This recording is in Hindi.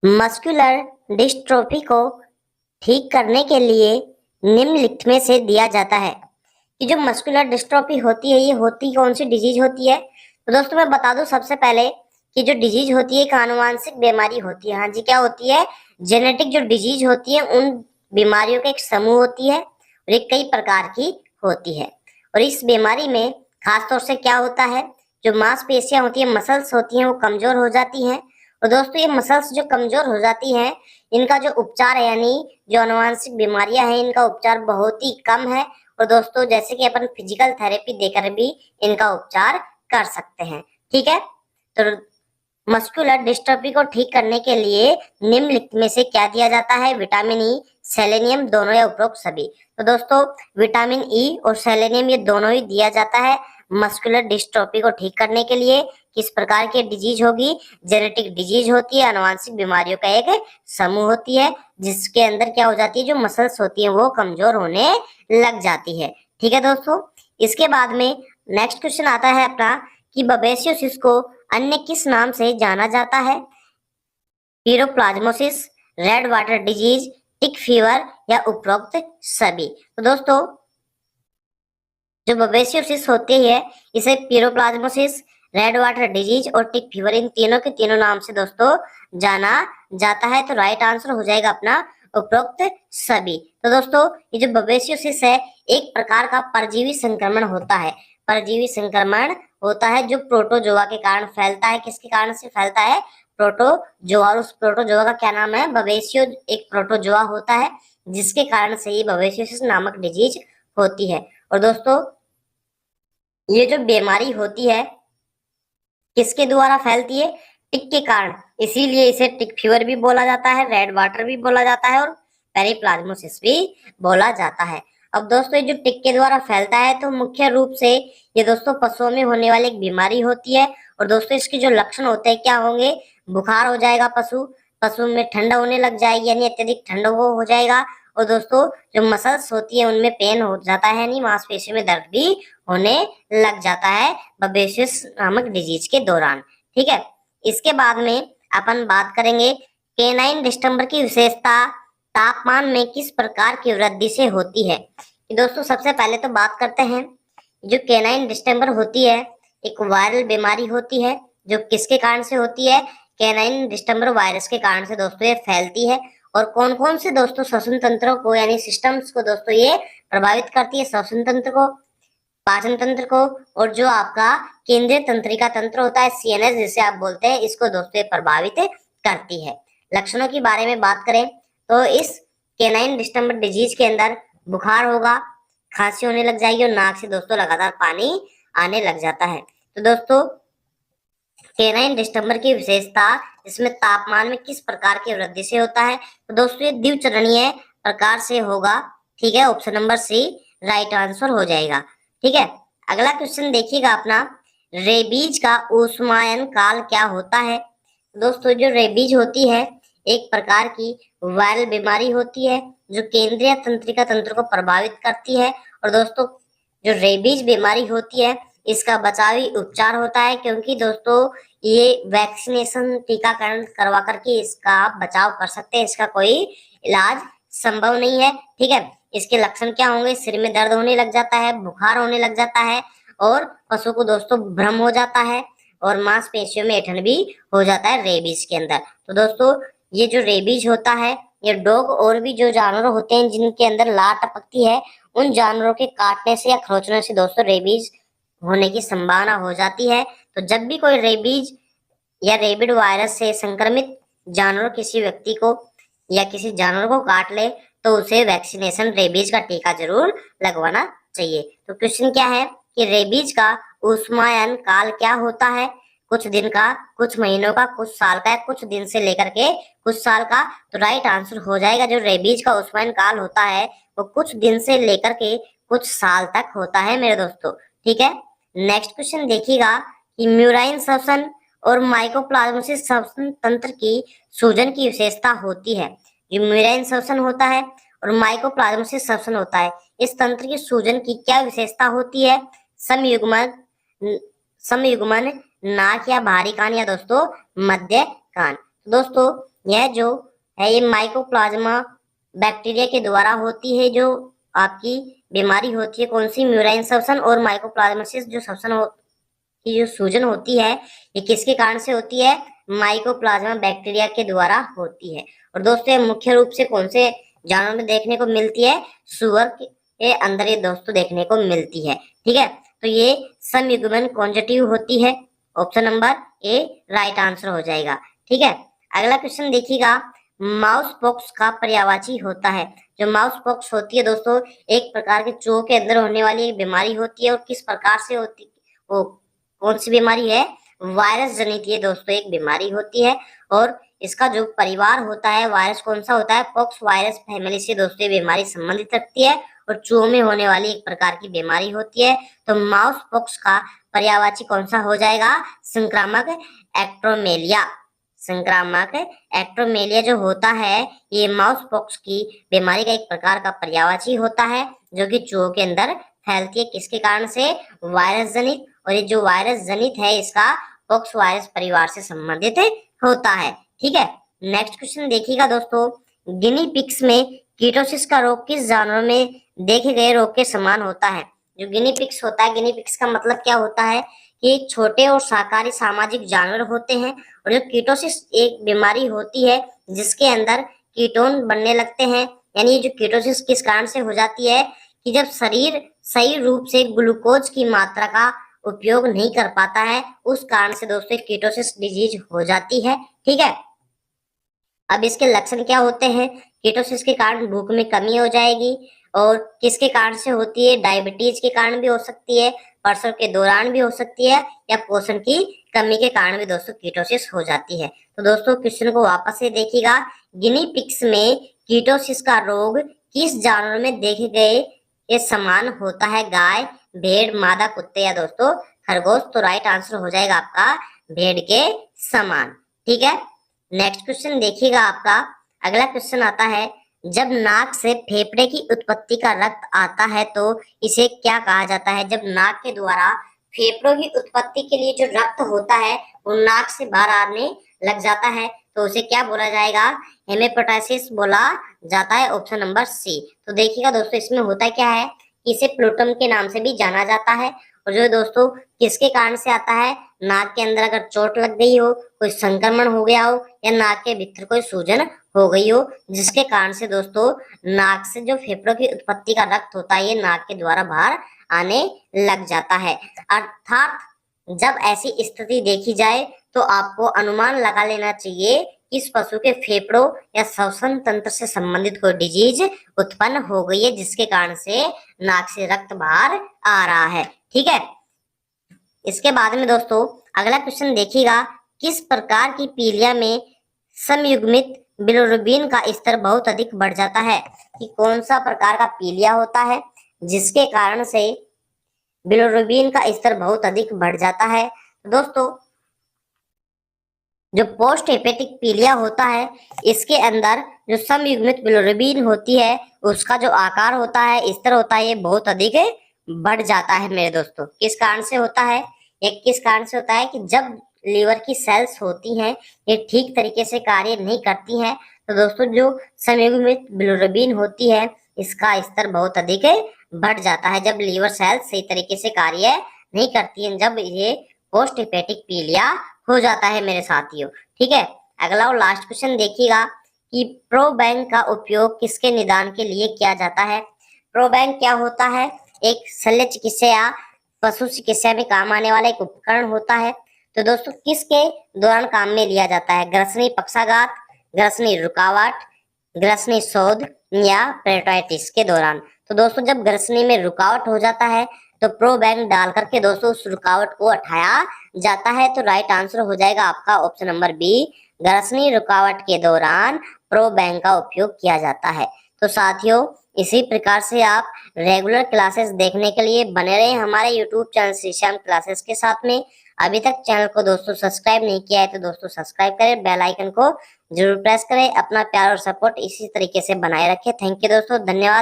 मस्कुलर डिस्ट्रोफी को ठीक करने के लिए निम्नलिखित में से दिया जाता है कि जो मस्कुलर डिस्ट्रोफी होती है ये होती कौन सी डिजीज होती है। तो दोस्तों मैं बता दूं सबसे पहले कि जो डिजीज होती है एक आनुवांशिक बीमारी होती है। हाँ जी, क्या होती है? जेनेटिक जो डिजीज होती है उन बीमारियों का एक समूह होती है और ये कई प्रकार की होती है। और इस बीमारी में खासतौर से क्या होता है, जो मांसपेशियां होती है, मसल्स होती हैं, वो कमजोर हो जाती हैं। और दोस्तों ये मसल्स जो कमजोर हो जाती हैं इनका जो उपचार है, यानी जो आनुवांशिक बीमारियां हैं इनका उपचार बहुत ही कम है। और दोस्तों जैसे कि अपन फिजिकल थेरेपी देकर भी इनका उपचार कर सकते हैं। ठीक है, तो मस्कुलर डिस्ट्रॉफी को ठीक करने के लिए निम्नलिखित में से क्या दिया जाता है? विटामिन ई, सेलेनियम, दोनों या उपरोक्त सभी। तो दोस्तों विटामिन ई और सेलेनियम ये दोनों ही दिया जाता है मस्कुलर डिस्ट्रॉफी को ठीक करने के लिए। किस प्रकार की डिजीज होगी? जेनेटिक डिजीज होती है, आनुवांशिक बीमारियों का एक समूह होती है जिसके अंदर क्या हो जाती है, जो मसल्स होती है वो कमजोर होने लग जाती है। ठीक है दोस्तों, इसके बाद में नेक्स्ट क्वेश्चन आता है अपना कि बबेसियोसिस को अन्य किस नाम से जाना जाता है? Piroplasmosis, red water disease, tick fever या उपरोक्त सभी। तो दोस्तों जो बबेसियोसिस होती है इसे पीरोप्लाज्मोसिस, रेड वाटर डिजीज और टिक फीवर, इन तीनों के तीनों नाम से दोस्तों जाना जाता है। तो राइट आंसर हो जाएगा अपना उपरोक्त सभी। तो दोस्तों ये जो बबेसियोसिस है एक प्रकार का परजीवी संक्रमण होता है। परजीवी संक्रमण होता है जो प्रोटोजोआ के कारण फैलता है। किसके कारण से फैलता है? प्रोटोजोआ। और उस प्रोटोजोआ का क्या नाम है? बबेसियो एक प्रोटोजोआ होता है जिसके कारण से ये बबेसियोसिस नामक डिजीज होती है। और दोस्तों ये जो बीमारी होती है किसके द्वारा फैलती है? टिक के कारण, इसीलिए इसे टिक फीवर भी बोला जाता है, रेड वाटर भी बोला जाता है और पेरिप्लाज्मोसिस भी बोला जाता है। अब दोस्तों ये जो टिक के द्वारा फैलता है तो मुख्य रूप से ये दोस्तों पशुओं में होने वाली एक बीमारी होती है। और दोस्तों इसके जो लक्षण होते हैं क्या होंगे? बुखार हो जाएगा, पशु में ठंडा होने लग जाएगी, यानी अत्यधिक ठंड हो जाएगा। और दोस्तों जो मसल्स होती है उनमें पेन हो जाता है, यानी मांसपेशियों में दर्द भी होने लग जाता है बबेसियस नामक डिजीज के दौरान। ठीक है, इसके बाद में अपन बात करेंगे केनाइन डिस्टेंबर की विशेषता तापमान में किस प्रकार की वृद्धि से होती है। दोस्तों सबसे पहले तो बात करते हैं जो केनाइन डिस्टेंबर होती है एक वायरल बीमारी होती है जो किसके कारण से होती है? केनाइन डिस्टेंबर वायरस के कारण से दोस्तों ये फैलती है। और कौन कौन से दोस्तों श्वसन तंत्रों को यानी सिस्टम्स को दोस्तों ये प्रभावित करती है? श्वसन तंत्र को, पाचन तंत्र को, और जो आपका केंद्रीय तंत्रिका तंत्र होता है सीएनएस जिसे आप बोलते हैं, इसको दोस्तों ये प्रभावित करती है। लक्षणों के बारे में बात करें तो इस केनाइन डिस्टेंबर डिजीज के अंदर बुखार होगा, खांसी होने लग जाएगी और नाक से दोस्तों लगातार पानी आने लग जाता है। तो दोस्तों केनाइन डिस्टेंबर की विशेषता इसमें तापमान में किस प्रकार की वृद्धि से होता है? तो दोस्तों ये द्विचरणीय प्रकार से होगा। ठीक है, option number C right answer हो जाएगा। ठीक है, अगला क्वेश्चन देखिएगा अपना, रेबीज का ऊष्मायन काल क्या होता है? दोस्तों जो रेबीज होती है एक प्रकार की वायरल बीमारी होती है जो केंद्रीय तंत्रिका तंत्र को प्रभावित करती है। और दोस्तों जो रेबीज बीमारी होती है इसका बचावी उपचार होता है, क्योंकि दोस्तों ये वैक्सीनेशन टीकाकरण करवा करके इसका बचाव कर सकते हैं, इसका कोई इलाज संभव नहीं है। ठीक है, इसके लक्षण क्या होंगे? सिर में दर्द होने लग जाता है, बुखार होने लग जाता है और पशु को दोस्तों भ्रम हो जाता है और मांसपेशियों में ऐंठन भी हो जाता है रेबीज के अंदर। तो दोस्तों ये जो रेबीज होता है ये डॉग और भी जो जानवर होते हैं जिनके अंदर लार टपकती है उन जानवरों के काटने से या खरोचने से दोस्तों रेबीज होने की संभावना हो जाती है। तो जब भी कोई रेबीज या रेबिड वायरस से संक्रमित जानवर किसी व्यक्ति को या किसी जानवर को काट ले तो उसे वैक्सीनेशन रेबीज का टीका जरूर लगवाना चाहिए। तो क्वेश्चन क्या है कि रेबीज का ऊष्मायन काल क्या होता है? कुछ दिन का, कुछ महीनों का, कुछ साल का, कुछ दिन से लेकर के कुछ साल का। तो राइट आंसर हो जाएगा जो रेबीज का ऊष्मायन काल होता है वो कुछ दिन से लेकर के कुछ साल तक होता है मेरे दोस्तों। ठीक है, नेक्स्ट क्वेश्चन देखिएगा कि म्यूराइन श्वसन और माइकोप्लाज्मोसिस श्वसन तंत्र की सूजन की विशेषता होती है। जो म्यूराइन श्वसन होता है और माइकोप्लाज्मोसिस श्वसन होता है इस तंत्र की सूजन की क्या विशेषता होती है? समयुग्मन, समयुग्मन, नाक या बाहरी कान या दोस्तों मध्य कान। तो दोस्तों यह जो है ये माइकोप्लाज्मा बैक्टीरिया के द्वारा होती है। जो आपकी बीमारी होती है कौन सी, म्यूराइन श्वसन और माइकोप्लाज्मासिस जो श्वसन की जो सूजन होती है ये किसके कारण से होती है, माइकोप्लाज्मा बैक्टीरिया के द्वारा होती है। और दोस्तों ये मुख्य रूप से कौन से जानवर में देखने को मिलती है, सुअर के अंदर ये दोस्तों देखने को मिलती है। ठीक है, तो ये समयुग्मन कॉन्जेटिव होती है। Option number A right answer हो जाएगा। ठीक है, अगला क्वेश्चन देखिएगा, माउस पॉक्स का पर्यायवाची होता है। जो माउस पॉक्स होती है दोस्तों एक प्रकार के चूहों के अंदर होने वाली एक बीमारी होती है। और किस प्रकार से होती वो कौन सी बीमारी है, वायरस जनित ये दोस्तों एक बीमारी होती है। और इसका जो परिवार होता है वायरस कौन सा होता है, पॉक्स वायरस फैमिली से दोस्तों ये बीमारी संबंधित रखती है और चूहों में होने वाली एक प्रकार की बीमारी होती है। तो माउस पॉक्स का पर्यायवाची कौन सा हो जाएगा, संक्रामक एक्ट्रोमेलिया। संक्रामक एक्ट्रोमेलिया जो होता है ये माउस पॉक्स की बीमारी का एक प्रकार का पर्यायवाची होता है जो कि चूहों के अंदर फैलती है। किसके कारण से, वायरस जनित। और ये जो वायरस जनित है इसका पॉक्स वायरस परिवार से संबंधित होता है। ठीक है, नेक्स्ट क्वेश्चन देखिएगा दोस्तों, गिनी पिग्स में कीटोसिस का रोग किस जानवर में देखे गए रोग के समान होता है। जो गिनी पिग्स होता है, गिनी पिग्स का मतलब क्या होता है कि छोटे और शाकाहारी सामाजिक जानवर होते हैं। और जो कीटोसिस एक बीमारी होती है जिसके अंदर कीटोन बनने लगते हैं, यानी जो कीटोसिस किस कारण से हो जाती है कि जब शरीर सही रूप से ग्लूकोज की मात्रा का उपयोग नहीं कर पाता है, उस कारण से दोस्तों कीटोसिस डिजीज हो जाती है। ठीक है, अब इसके लक्षण क्या होते हैं, कीटोसिस के कारण भूख में कमी हो जाएगी। और किसके कारण से होती है, डायबिटीज के कारण भी हो सकती है, प्रसव के दौरान भी हो सकती है, या पोषण की कमी के कारण भी दोस्तों कीटोसिस हो जाती है। तो दोस्तों क्वेश्चन को वापस से देखिएगा, गिनी पिग्स में कीटोसिस का रोग किस जानवर में देखे गए ये समान होता है, गाय, भेड़, मादा कुत्ते या दोस्तों खरगोश। तो राइट आंसर हो जाएगा आपका भेड़ के समान। ठीक है, नेक्स्ट क्वेश्चन देखिएगा आपका, अगला क्वेश्चन आता है, जब नाक से फेफड़े की उत्पत्ति का रक्त आता है तो इसे क्या कहा जाता है। जब नाक के द्वारा फेफड़ों की उत्पत्ति के लिए जो रक्त होता है वो नाक से बाहर आने लग जाता है तो उसे क्या बोला जाएगा, हेमेटोटाइसिस बोला जाता है। Option number C. तो देखिएगा दोस्तों इसमें होता क्या है, इसे प्लूटम के नाम से भी जाना जाता है। और जो दोस्तों किसके कारण से आता है, नाक के अंदर अगर चोट लग गई हो, कोई संक्रमण हो गया हो, या नाक के भीतर कोई सूजन हो गई हो, जिसके कारण से दोस्तों नाक से जो फेफड़ों की उत्पत्ति का रक्त होता है ये नाक के द्वारा बाहर आने लग जाता है। अर्थात जब ऐसी स्थिति देखी जाए तो आपको अनुमान लगा लेना चाहिए कि इस पशु के फेफड़ों या श्वसन तंत्र से संबंधित कोई डिजीज उत्पन्न हो गई है जिसके कारण से नाक से रक्त बाहर आ रहा है। ठीक है, इसके बाद में दोस्तों अगला क्वेश्चन देखिएगा, किस प्रकार की पीलिया में समयुग्मित बिलिरुबिन का स्तर बहुत अधिक बढ़ जाता है। कि कौन सा प्रकार का पीलिया होता है जिसके कारण से बिलिरुबिन का स्तर बहुत अधिक बढ़ जाता है। दोस्तों जो पोस्ट हेपेटिक पीलिया होता है इसके अंदर जो समयुग्मित बिलिरुबिन होती है उसका जो आकार होता है, स्तर होता है, ये बहुत अधिक बढ़ जाता है मेरे दोस्तों। किस कारण से होता है, एक किस कारण से होता है कि जब लीवर की सेल्स होती हैं ये ठीक तरीके से कार्य नहीं करती हैं तो दोस्तों जो समयुग्मित बिलिरुबिन होती है इसका स्तर बहुत अधिक बढ़ जाता है जब लीवर सेल्स सही तरीके से कार्य नहीं करती हैं, जब ये पोस्ट हेपेटिक पीलिया हो जाता है मेरे साथियों। ठीक है, अगला और लास्ट क्वेश्चन देखिएगा कि प्रोबैंक का उपयोग किसके निदान के लिए किया जाता है। प्रोबैंक क्या होता है, एक शल्य चिकित्सा या पशु चिकित्सा में काम आने वाला एक उपकरण होता है। तो दोस्तों किसके दौरान काम में लिया जाता है, ग्रसनी पक्षाघात, ग्रसनी रुकावट, ग्रसनी शोध या पेरिटोनिटिस के दौरान। तो दोस्तों जब ग्रसनी में रुकावट हो जाता है तो प्रोबैंक डाल करके दोस्तों उस रुकावट को हटाया जाता है। तो राइट आंसर हो जाएगा आपका ऑप्शन नंबर बी, ग्रसनी रुकावट के दौरान प्रोबैंक का उपयोग किया जाता है। तो साथियों इसी प्रकार से आप रेगुलर क्लासेस देखने के लिए बने रहे हमारे YouTube channel Shri Shyam classes के साथ में। अभी तक चैनल को दोस्तों सब्सक्राइब नहीं किया है तो दोस्तों सब्सक्राइब करें, बेल आइकन को जरूर प्रेस करें। अपना प्यार और सपोर्ट इसी तरीके से बनाए रखें। थैंक यू दोस्तों, धन्यवाद।